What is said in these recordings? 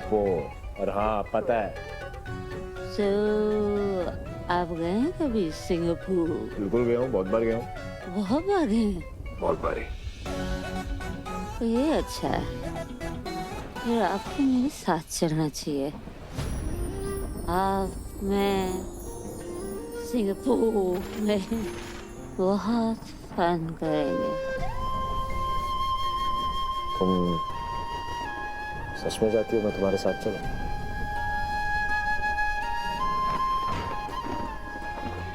वो, और हाँ पता है। So, आप गए हैं कभी सिंगापुर? बिल्कुल गया हूँ, बहुत बार गया हूँ। बहुत बार गए हैं? बहुत बार ही। तो ये अच्छा है, फिर आपको मेरे साथ चलना चाहिए। आप, मैं सिंगापुर में बहुत फन करेंगे। तुम सच में चाहती हो मैं तुम्हारे साथ चलूं?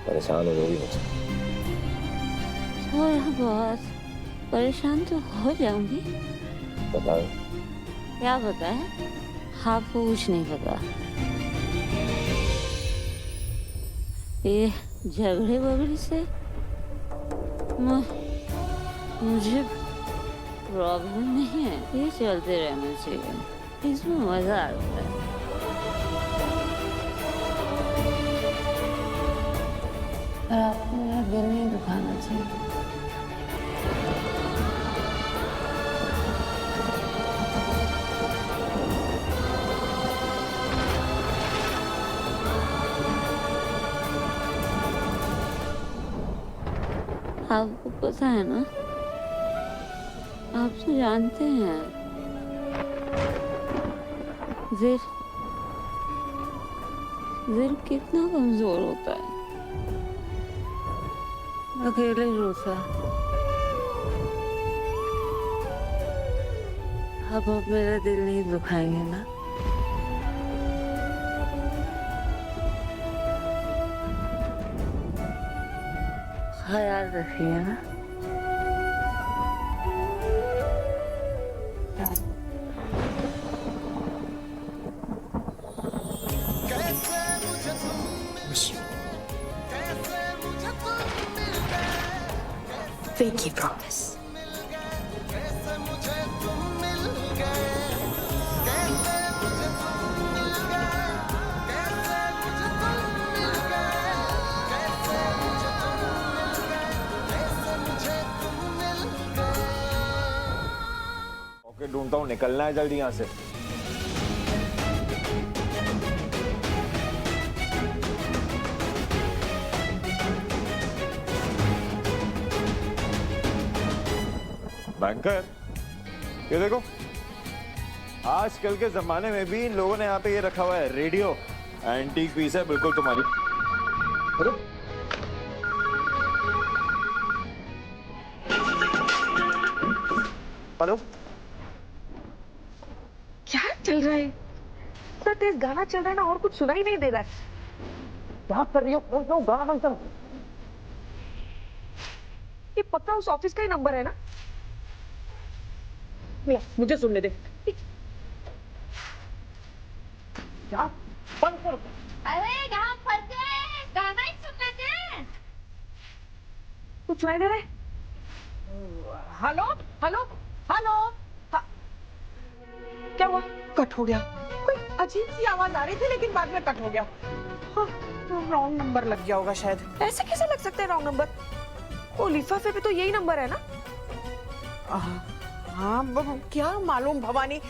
परेशान हो जाओगी मुझसे। थोड़ा बहुत परेशान तो हो जाऊंगी। बताओ। क्या पता है? आपको कुछ नहीं पता। ये झगड़े वगड़े से मुझे प्रॉब्लम नहीं है, ये चलते रहना चाहिए, इसमें मजा आता है। पर आपको मेरा दिल नहीं दुखाना चाहिए। आपको पता है ना, आप तो जानते हैं दिल कितना कमजोर होता है, अकेले रोता है। अब मेरा दिल नहीं दुखाएंगे ना? ख्याल रखिए ना। Pinky promise. ओके, ढूंढता हूँ, निकलना है जल्दी यहाँ से। बैंकर, ये देखो, आजकल के जमाने में भी इन लोगों ने यहाँ पे ये रखा हुआ है रेडियो। एंटीक पीस है बिल्कुल तुम्हारी। अरे हेलो, क्या चल रहा है? इतना तेज गाना चल रहा है ना, और कुछ सुनाई नहीं दे रहा है। क्या कर रही हो? गाना बंद करो। ये पक्का उस ऑफिस का ही नंबर है ना? ले, मुझे सुनने दे। क्या? बंद करो। अरे यहाँ फंस गए, गाना ही सुन लेते हैं। कुछ सुनाई दे रहा है? Hello hello hello. क्या हुआ? कट हो गया। कोई अजीब सी आवाज आ रही थी लेकिन बाद में कट हो गया। रॉन्ग नंबर लग गया होगा शायद। ऐसे कैसे लग सकता है रॉन्ग नंबर? ओ लिफाफे पे तो यही नंबर है ना? हाँ क्या मालूम भवानी,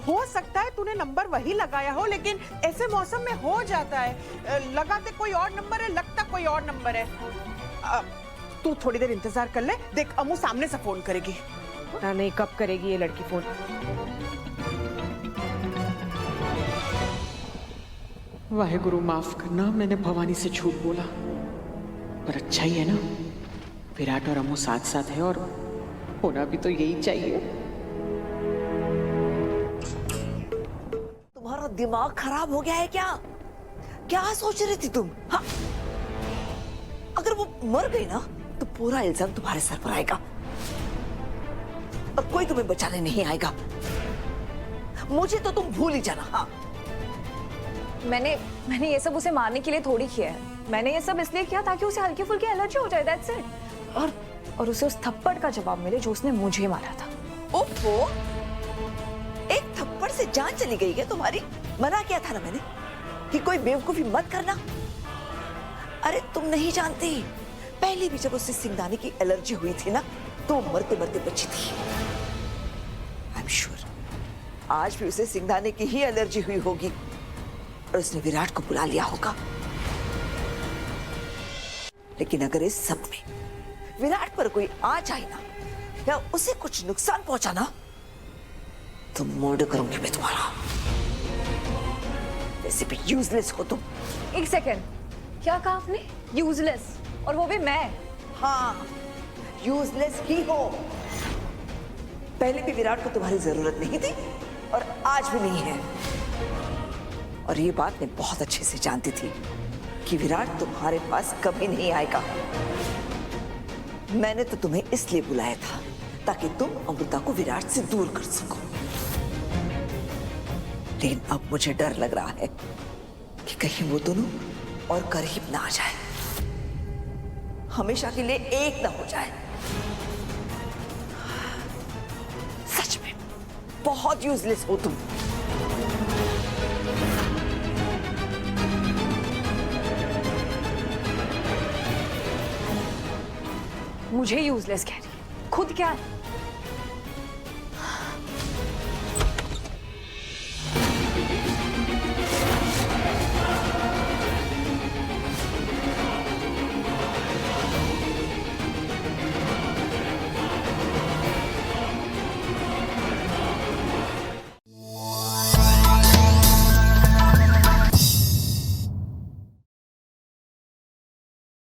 हो सकता है तूने नंबर वही लगाया हो, लेकिन ऐसे मौसम में हो जाता है। लगाते कोई और नंबर है, लगता कोई और नंबर है। तू थोड़ी देर इंतजार कर ले, देख अमू सामने से फोन करेगी। नहीं, कब करेगी ये लड़की फोन? वाहेगुरु माफ करना, मैंने भवानी से झूठ बोला, पर अच्छा ही है ना, विराट और अमू साथ साथ है और होना भी तो यही चाहिए। तुम्हारा दिमाग खराब हो गया है क्या? क्या सोच रही थी तुम? हाँ? अगर वो मर गई ना तो पूरा इल्जाम तुम्हारे सर पर आएगा। अब कोई तुम्हें बचाने नहीं आएगा। मुझे तो तुम भूल ही जाना। हाँ, मैंने ये सब उसे मारने के लिए थोड़ी किया है। मैंने ये सब इसलिए किया ताकि उसे हल्की फुल्की एलर्जी हो जाए, दैट्स इट। और उसे उस थप्पड़ का जवाब मिले जो उसने मुझे मारा था। ओफो, एक थप्पड़ से जान चली गई है तुम्हारी? मना किया था ना मैंने कि कोई बेवकूफी मत करना। अरे तुम नहीं जानती, पहले भी जब उससे सिंगदाने की एलर्जी हुई थी ना तो मरते मरते बची थी। आई एम श्योर आज भी उसे सिंघाने की ही एलर्जी हुई होगी और उसने विराट को बुला लिया होगा। लेकिन अगर इस सब में विराट पर कोई आ जाए ना या उसे कुछ नुकसान पहुंचा ना तो मर्डर करूंगी मैं तुम्हारा। वैसे भी यूजलेस हो तुम। एक सेकेंड, क्या कहा आपने? यूजलेस? और वो भी मैं? हाँ, यूजलेस ही हो। पहले भी विराट को तुम्हारी जरूरत नहीं थी और आज भी नहीं है। और ये बात मैं बहुत अच्छे से जानती थी कि विराट तुम्हारे पास कभी नहीं आएगा। मैंने तो तुम्हें इसलिए बुलाया था ताकि तुम अमृता को विराट से दूर कर सको। लेकिन अब मुझे डर लग रहा है कि कहीं वो दोनों और करीब ना आ जाए, हमेशा के लिए एक ना हो जाए। सच में बहुत यूजलेस हो तुम। मुझे यूजलेस कह रही है? खुद क्या है?